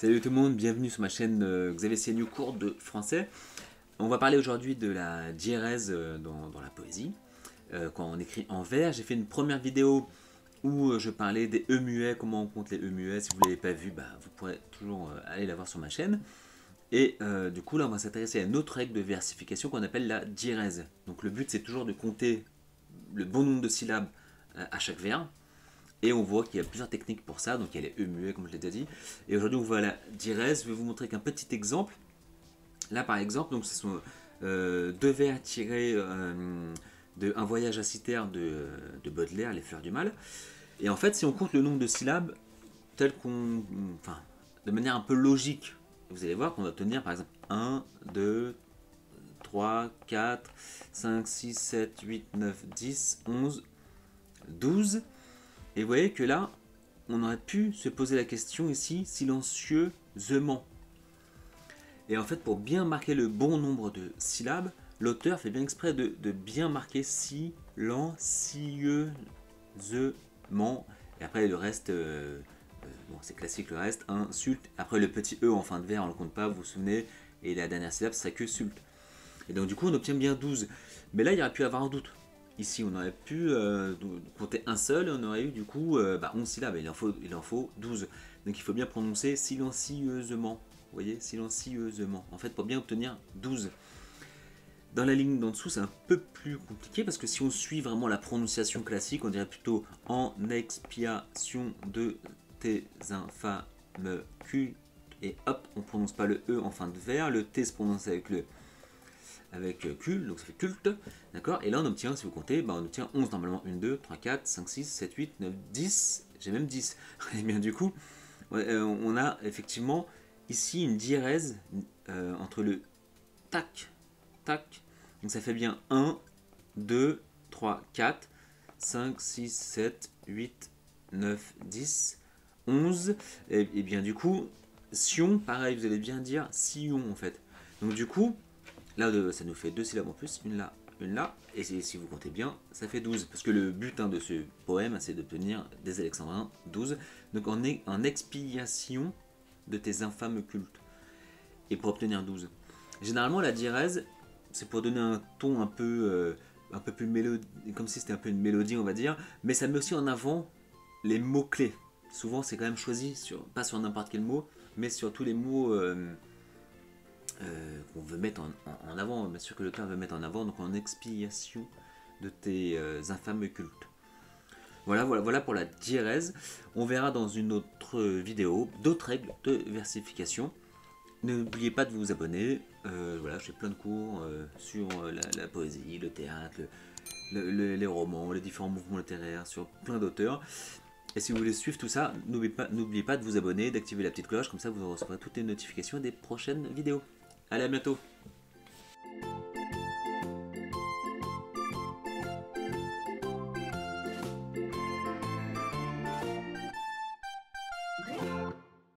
Salut tout le monde, bienvenue sur ma chaîne Xavier Seignou, cours de français. On va parler aujourd'hui de la diérèse dans la poésie. Quand on écrit en vers, j'ai fait une première vidéo où je parlais des E muets, comment on compte les E muets. Si vous ne l'avez pas vu, vous pourrez toujours aller la voir sur ma chaîne. Et du coup là on va s'intéresser à une autre règle de versification qu'on appelle la diérèse. Donc le but c'est toujours de compter le bon nombre de syllabes à chaque vers. Et on voit qu'il y a plusieurs techniques pour ça, donc il y a les E muets comme je l'ai déjà dit. Et aujourd'hui on voit la diérèse, je vais vous montrer qu'un petit exemple. Là par exemple, donc ce sont deux vers tirés de Un voyage à Cythère de Baudelaire, Les Fleurs du Mal. Et en fait si on compte le nombre de syllabes tel qu'on... enfin, de manière un peu logique, vous allez voir qu'on va obtenir par exemple 1, 2, 3, 4, 5, 6, 7, 8, 9, 10, 11, 12... Et vous voyez que là, on aurait pu se poser la question ici, silencieusement. Et en fait, pour bien marquer le bon nombre de syllabes, l'auteur fait bien exprès de bien marquer silencieusement. Et après, le reste, bon, c'est classique le reste, insulte. Après, le petit E en fin de vers, on ne le compte pas, vous vous souvenez. Et la dernière syllabe, c'est que sulte. Et donc, du coup, on obtient bien 12. Mais là, il y aurait pu avoir un doute. Ici, on aurait pu compter un seul, on aurait eu du coup 11 syllabes, il en faut 12. Donc il faut bien prononcer silencieusement. Vous voyez, silencieusement. En fait, pour bien obtenir 12. Dans la ligne d'en dessous, c'est un peu plus compliqué parce que si on suit vraiment la prononciation classique, on dirait plutôt en expiation de tes infâmes cultes. Et hop, on ne prononce pas le E en fin de vers, le T se prononce avec le cul, donc ça fait culte, d'accord. Et là on obtient, si vous comptez, on obtient 11 normalement, 1, 2, 3, 4, 5, 6, 7, 8, 9, 10, j'ai même 10. Et bien du coup, on a effectivement ici une diérèse entre le tac, tac, donc ça fait bien 1, 2, 3, 4, 5, 6, 7, 8, 9, 10, 11, et bien du coup, sion, pareil, vous allez bien dire sillon en fait. Donc du coup, là, ça nous fait deux syllabes en plus, une là, et si vous comptez bien, ça fait 12. Parce que le but de ce poème, c'est d'obtenir des alexandrins 12. Donc on est en expiation de tes infâmes cultes. Et pour obtenir 12. Généralement, la diérèse, c'est pour donner un ton un peu plus mélodique, comme si c'était un peu une mélodie, on va dire. Mais ça met aussi en avant les mots-clés. Souvent, c'est quand même choisi, pas sur n'importe quel mot, mais sur tous les mots... qu'on veut mettre en avant, bien sûr que l'auteur veut mettre en avant, donc en expiation de tes infâmes cultes. Voilà pour la diérèse. On verra dans une autre vidéo d'autres règles de versification. N'oubliez pas de vous abonner. Voilà, je fais plein de cours sur la poésie, le théâtre, les romans, les différents mouvements littéraires, sur plein d'auteurs. Et si vous voulez suivre tout ça, n'oubliez pas de vous abonner, d'activer la petite cloche, comme ça vous recevrez toutes les notifications des prochaines vidéos. Allez, à bientôt!